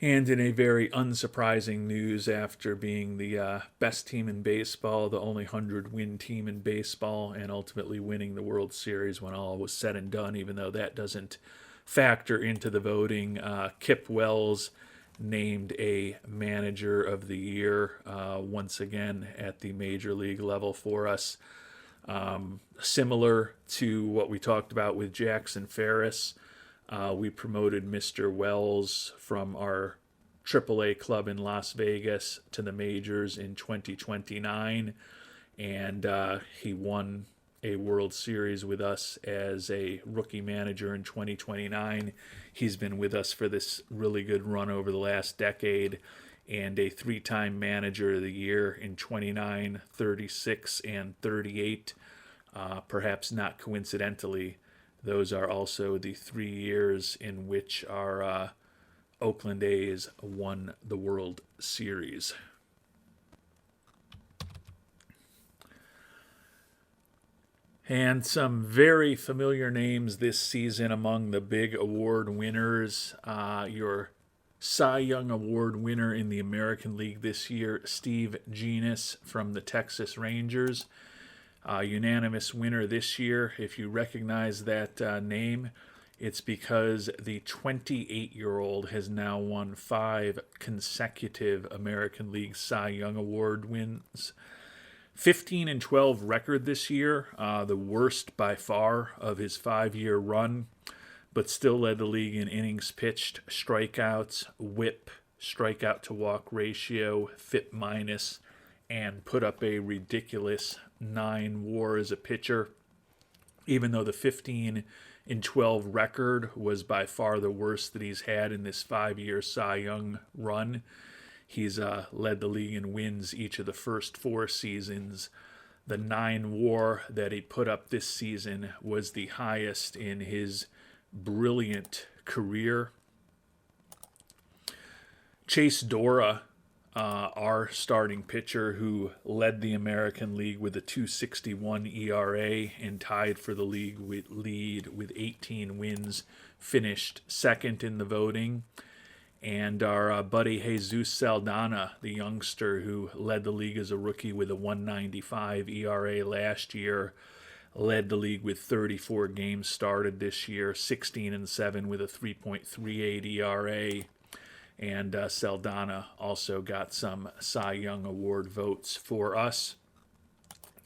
And in a very unsurprising news, after being the best team in baseball, the only 100-win team in baseball, and ultimately winning the World Series when all was said and done, even though that doesn't factor into the voting, Kip Wells named a Manager of the Year once again at the Major League level for us. Similar to what we talked about with Jackson Ferris, we promoted Mr. Wells from our AAA club in Las Vegas to the majors in 2029, and he won a World Series with us as a rookie manager in 2029. He's been with us for this really good run over the last decade, and a 3-time Manager of the Year in 29, 36, and 38. Perhaps not coincidentally, those are also the 3 years in which our Oakland A's won the World Series. And some very familiar names this season among the big award winners. Your Cy Young Award winner in the American League this year, Steve Genis from the Texas Rangers. Unanimous winner this year. If you recognize that name, it's because the 28-year-old has now won 5 consecutive American League Cy Young Award wins. 15-12 record this year, the worst by far of his 5-year run, but still led the league in innings pitched, strikeouts, whip, strikeout to walk ratio, FIP minus, and put up a ridiculous 9 WAR as a pitcher. Even though the 15-12 record was by far the worst that he's had in this 5-year Cy Young run, he's led the league in wins each of the first 4 seasons. The 9 WAR that he put up this season was the highest in his brilliant career. Chase Dora, our starting pitcher, who led the American League with a 2.61 ERA and tied for the league lead with 18 wins, finished second in the voting. And our buddy Jesus Saldana, the youngster who led the league as a rookie with a 1.95 ERA last year, led the league with 34 games started this year, 16-7 with a 3.38 ERA. And Saldana also got some Cy Young Award votes for us.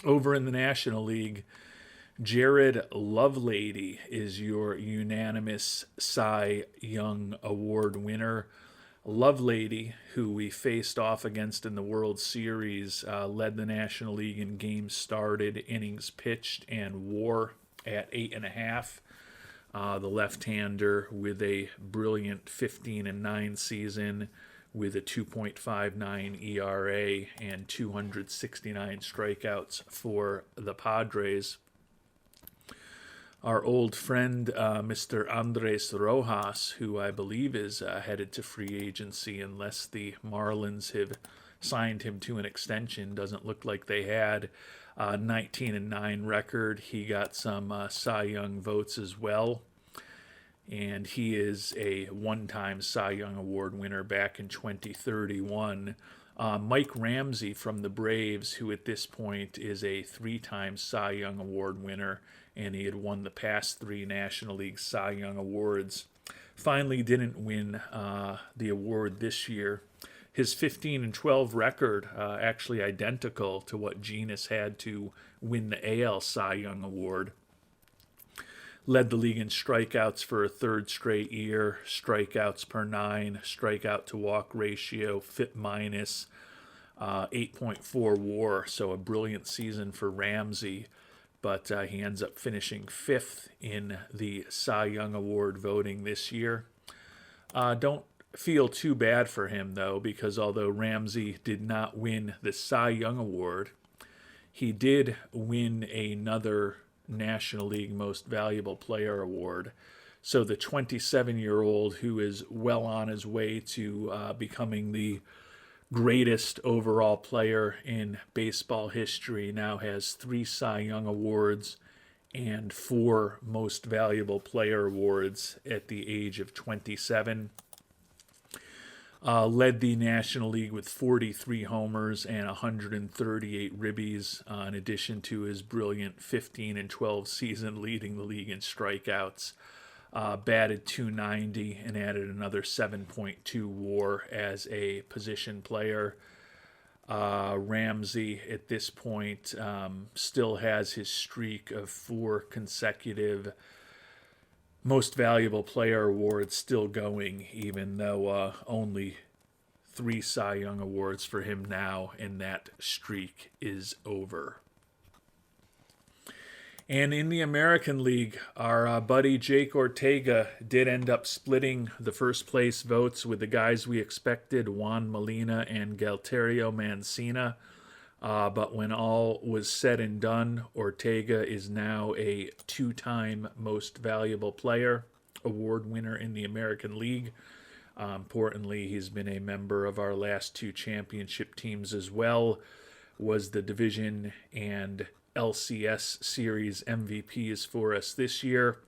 Over in the National League, Jared Lovelady is your unanimous Cy Young Award winner. Lovelady, who we faced off against in the World Series, led the National League in games started, innings pitched, and WAR at 8.5. The left-hander with a brilliant 15-9 season with a 2.59 ERA and 269 strikeouts for the Padres. Our old friend, Mr. Andres Rojas, who I believe is headed to free agency unless the Marlins have signed him to an extension. Doesn't look like they had. 19-9 record. He got some Cy Young votes as well. And he is a one-time Cy Young Award winner back in 2031. Mike Ramsey from the Braves, who at this point is a 3-time Cy Young Award winner, and he had won the past 3 National League Cy Young Awards, finally didn't win the award this year. His 15-12 record, actually identical to what Genus had to win the AL Cy Young Award. Led the league in strikeouts for a 3rd straight year, strikeouts per 9, strikeout to walk ratio, FIP minus, 8.4 WAR, so a brilliant season for Ramsey. But he ends up finishing 5th in the Cy Young Award voting this year. Don't feel too bad for him, though, because although Ramsey did not win the Cy Young Award, he did win another National League Most Valuable Player Award. So the 27-year-old, who is well on his way to becoming the greatest overall player in baseball history, now has 3 Cy Young Awards and 4 Most Valuable Player Awards at the age of 27. Led the National League with 43 homers and 138 ribbies, in addition to his brilliant 15-12 season leading the league in strikeouts. Batted .290 and added another 7.2 WAR as a position player. Ramsey, at this point, still has his streak of 4 consecutive Most Valuable Player Awards still going, even though only 3 Cy Young Awards for him now, and that streak is over. And in the American League, our buddy Jake Ortega did end up splitting the first place votes with the guys we expected, Juan Molina and Galterio Mancina. But when all was said and done, Ortega is now a 2-time Most Valuable Player award winner in the American League. Importantly, he's been a member of our last 2 championship teams as well, was the division and LCS Series MVPs for us this year.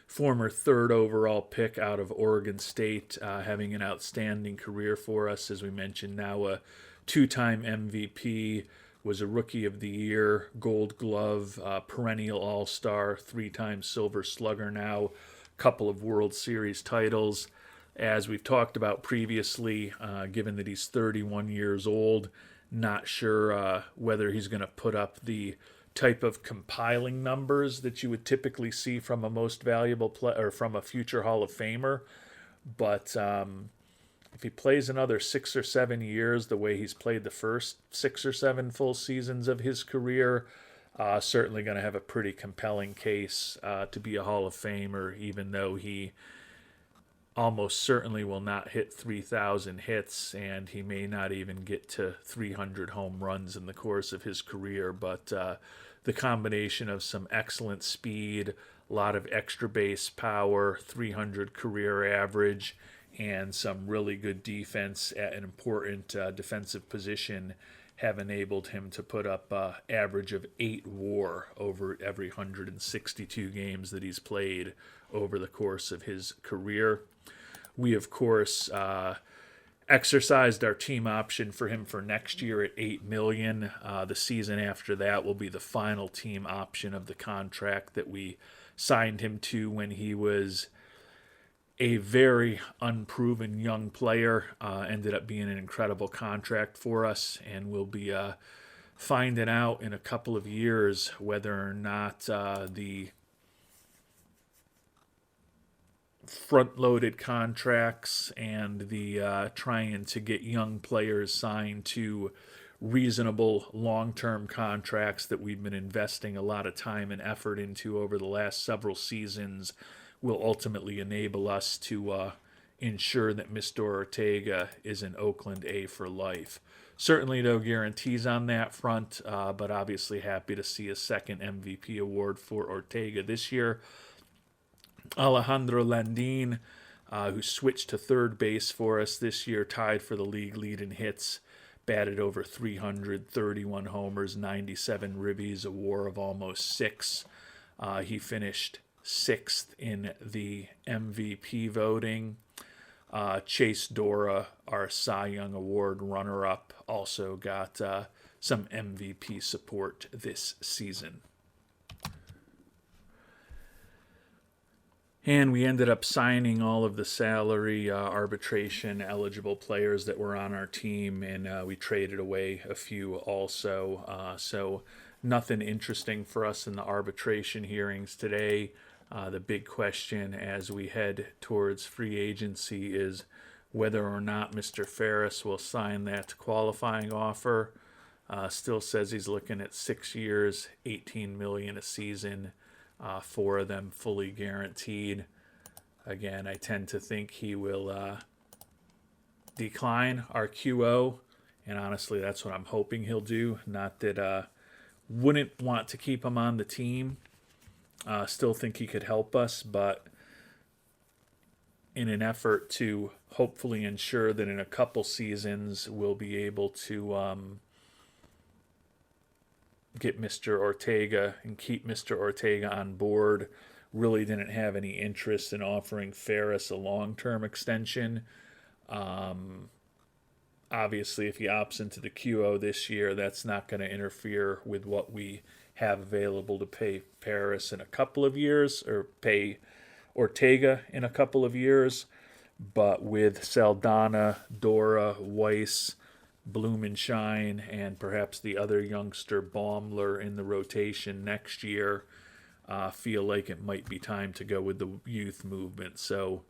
Former 3rd overall pick out of Oregon State, having an outstanding career for us, as we mentioned, now a 2-time MVP, was a Rookie of the Year, Gold Glove, perennial All-Star, 3-time Silver Slugger now, couple of World Series titles. As we've talked about previously, given that he's 31 years old, not sure whether he's going to put up the type of compiling numbers that you would typically see from a Most Valuable Player or from a future Hall of Famer, but if he plays another 6 or 7 years the way he's played the first 6 or 7 full seasons of his career, certainly going to have a pretty compelling case to be a Hall of Famer, even though he almost certainly will not hit 3,000 hits, and he may not even get to 300 home runs in the course of his career. But the combination of some excellent speed, a lot of extra base power, 300 career average, and some really good defense at an important defensive position have enabled him to put up an average of 8 WAR over every 162 games that he's played over the course of his career. We, of course, exercised our team option for him for next year at $8 million. The season after that will be the final team option of the contract that we signed him to when he was a very unproven young player. Ended up being an incredible contract for us, and we'll be finding out in a couple of years whether or not the front-loaded contracts and the trying to get young players signed to reasonable long-term contracts that we've been investing a lot of time and effort into over the last several seasons will ultimately enable us to ensure that Mr. Ortega is an Oakland A for life. Certainly no guarantees on that front, but obviously happy to see a second MVP award for Ortega this year. Alejandro Landin, who switched to third base for us this year, tied for the league lead in hits, batted over 300, 31 homers, 97 ribbies, a WAR of almost 6. He finished 6th in the MVP voting. Chase Dora, our Cy Young Award runner-up, also got some MVP support this season. And we ended up signing all of the salary arbitration eligible players that were on our team, and we traded away a few also. So nothing interesting for us in the arbitration hearings today. The big question as we head towards free agency is whether or not Mr. Ferris will sign that qualifying offer. Still says he's looking at 6 years, $18 million a season. 4 of them fully guaranteed. Again, I tend to think he will decline our QO, and honestly, that's what I'm hoping he'll do. Not that wouldn't want to keep him on the team. Still think he could help us, but in an effort to hopefully ensure that in a couple seasons we'll be able to get Mr. Ortega and keep Mr. Ortega on board. Really didn't have any interest in offering Ferris a long-term extension. Obviously, if he opts into the QO this year, that's not going to interfere with what we have available to pay Ferris in a couple of years, or pay Ortega in a couple of years. But with Saldana, Dora, Weiss, Blumenshine, and perhaps the other youngster Baumler in the rotation next year, feel like it might be time to go with the youth movement. So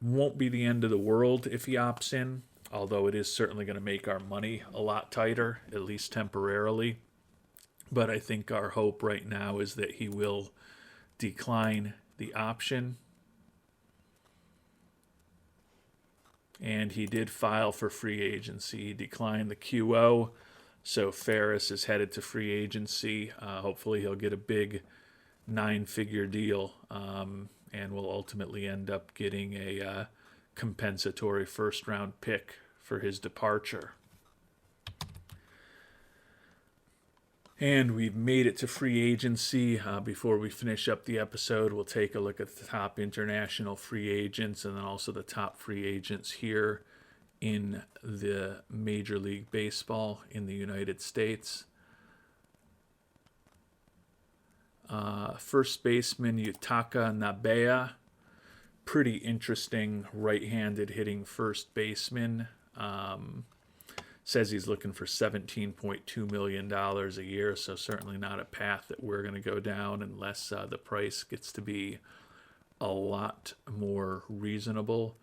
won't be the end of the world if he opts in, although it is certainly going to make our money a lot tighter, at least temporarily. But I think our hope right now is that he will decline the option. And he did file for free agency. He declined the QO. So Ferris is headed to free agency. Hopefully he'll get a big 9-figure deal, and will ultimately end up getting a compensatory first-round pick for his departure. And we've made it to free agency. Before we finish up the episode, we'll take a look at the top international free agents and then also the top free agents here in the Major League Baseball in the United States. First baseman Yutaka Nabea, pretty interesting right-handed hitting first baseman. Says he's looking for $17.2 million a year, so certainly not a path that we're going to go down unless the price gets to be a lot more reasonable.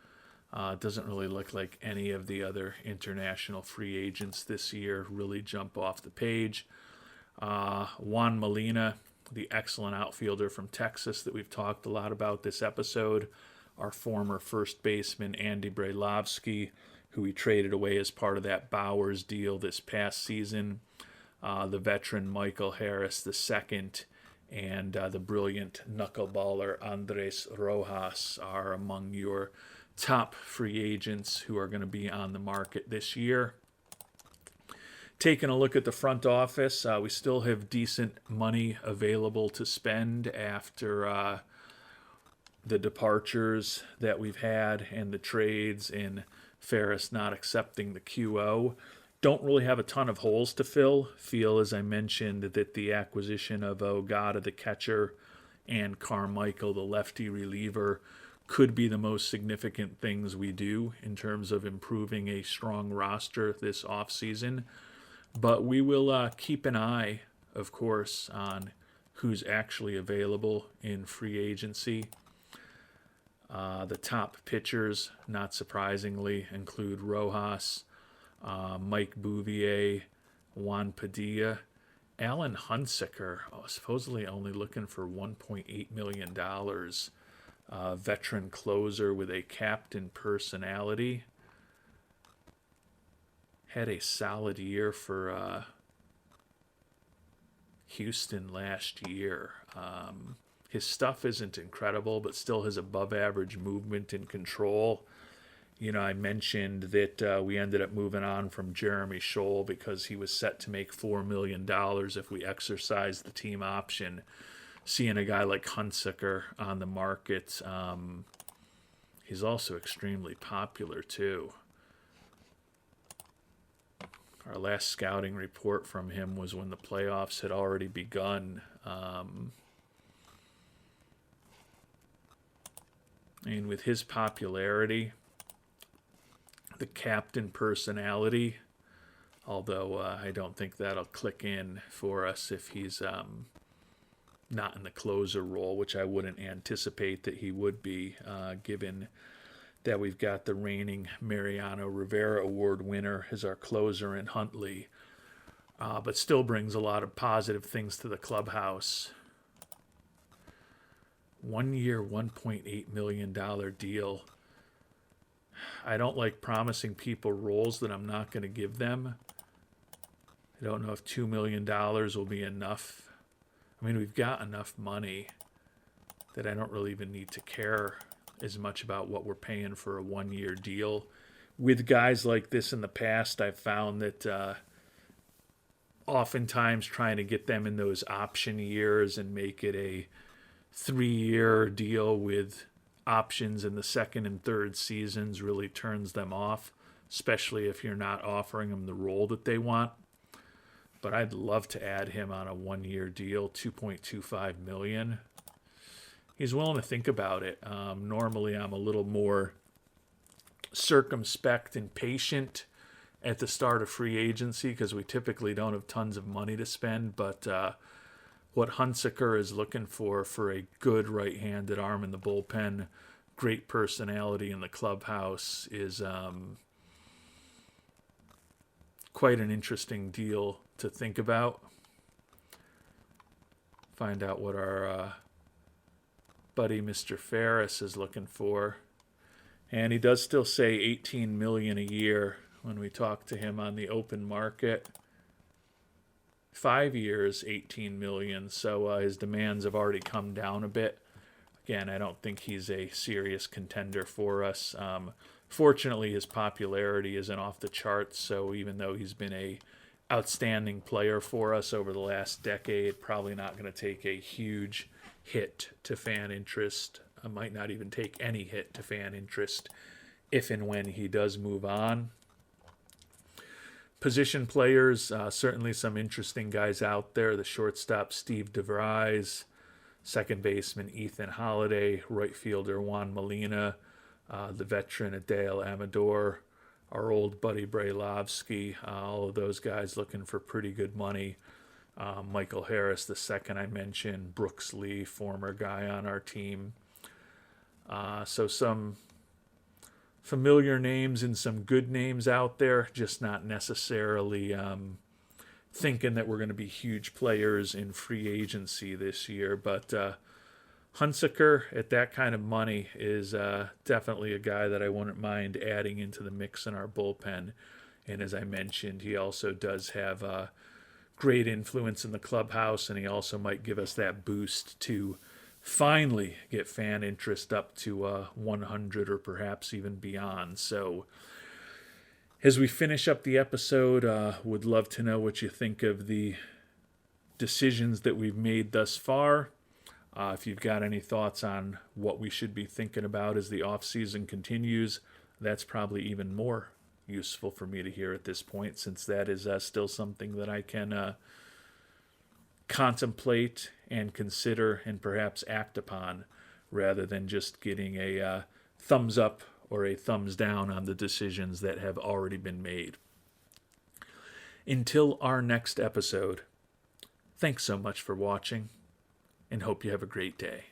Doesn't really look like any of the other international free agents this year really jump off the page. Juan Molina, the excellent outfielder from Texas that we've talked a lot about this episode. Our former first baseman, Andy Brailovsky, who we traded away as part of that Bowers deal this past season. The veteran Michael Harris II, and the brilliant knuckleballer Andres Rojas are among your top free agents who are going to be on the market this year. Taking a look at the front office, we still have decent money available to spend after the departures that we've had and the trades and Ferris not accepting the QO. Don't really have a ton of holes to fill. Feel, as I mentioned, that the acquisition of Ogata, the catcher, and Carmichael, the lefty reliever, could be the most significant things we do in terms of improving a strong roster this offseason. But we will keep an eye, of course, on who's actually available in free agency. The top pitchers, not surprisingly, include Rojas, Mike Bouvier, Juan Padilla, Alan Hunsaker, supposedly only looking for $1.8 million. Veteran closer with a captain personality. Had a solid year for Houston last year. His stuff isn't incredible, but still has above average movement and control. You know, I mentioned that we ended up moving on from Jeremy Scholl because he was set to make $4 million if we exercised the team option. Seeing a guy like Hunsaker on the market, he's also extremely popular too. Our last scouting report from him was when the playoffs had already begun. And with his popularity, the captain personality, although I don't think that'll click in for us if he's not in the closer role, which I wouldn't anticipate that he would be, given that we've got the reigning Mariano Rivera Award winner as our closer in Huntley, but still brings a lot of positive things to the clubhouse. 1 year, $1.8 million deal. I don't like promising people roles that I'm not going to give them. I don't know if $2 million will be enough. I mean, we've got enough money that I don't really even need to care as much about what we're paying for a 1 year deal. With guys like this in the past, I've found that oftentimes trying to get them in those option years and make it a 3-year deal with options in the second and third seasons really turns them off, especially if you're not offering them the role that they want. But I'd love to add him on a 1 year deal, $2.25 million. He's willing to think about it. Normally, I'm a little more circumspect and patient at the start of free agency because we typically don't have tons of money to spend. But what Hunsaker is looking for a good right-handed arm in the bullpen, great personality in the clubhouse, is quite an interesting deal to think about. Find out what our buddy Mr. Ferris is looking for. And he does still say $18 million a year when we talk to him on the open market. 5 years, $18 million. So his demands have already come down a bit. Again, I don't think he's a serious contender for us. Fortunately, his popularity isn't off the charts. So even though he's been a outstanding player for us over the last decade, probably not going to take a huge hit to fan interest. I might not even take any hit to fan interest if and when he does move on. Position players, certainly some interesting guys out there. The shortstop, Steve DeVries, second baseman, Ethan Holliday, right fielder, Juan Molina, the veteran, Adael Amador, our old buddy, Brailovsky, all of those guys looking for pretty good money. Michael Harris, the second I mentioned, Brooks Lee, former guy on our team. So some familiar names and some good names out there, just not necessarily thinking that we're going to be huge players in free agency this year. But Hunsaker at that kind of money is definitely a guy that I wouldn't mind adding into the mix in our bullpen. And as I mentioned, he also does have a great influence in the clubhouse, and he also might give us that boost to finally get fan interest up to 100 or perhaps even beyond. So as we finish up the episode, would love to know what you think of the decisions that we've made thus far. If you've got any thoughts on what we should be thinking about as the offseason continues, that's probably even more useful for me to hear at this point, since that is still something that I can contemplate and consider and perhaps act upon, rather than just getting a thumbs up or a thumbs down on the decisions that have already been made. Until our next episode, thanks so much for watching, and hope you have a great day.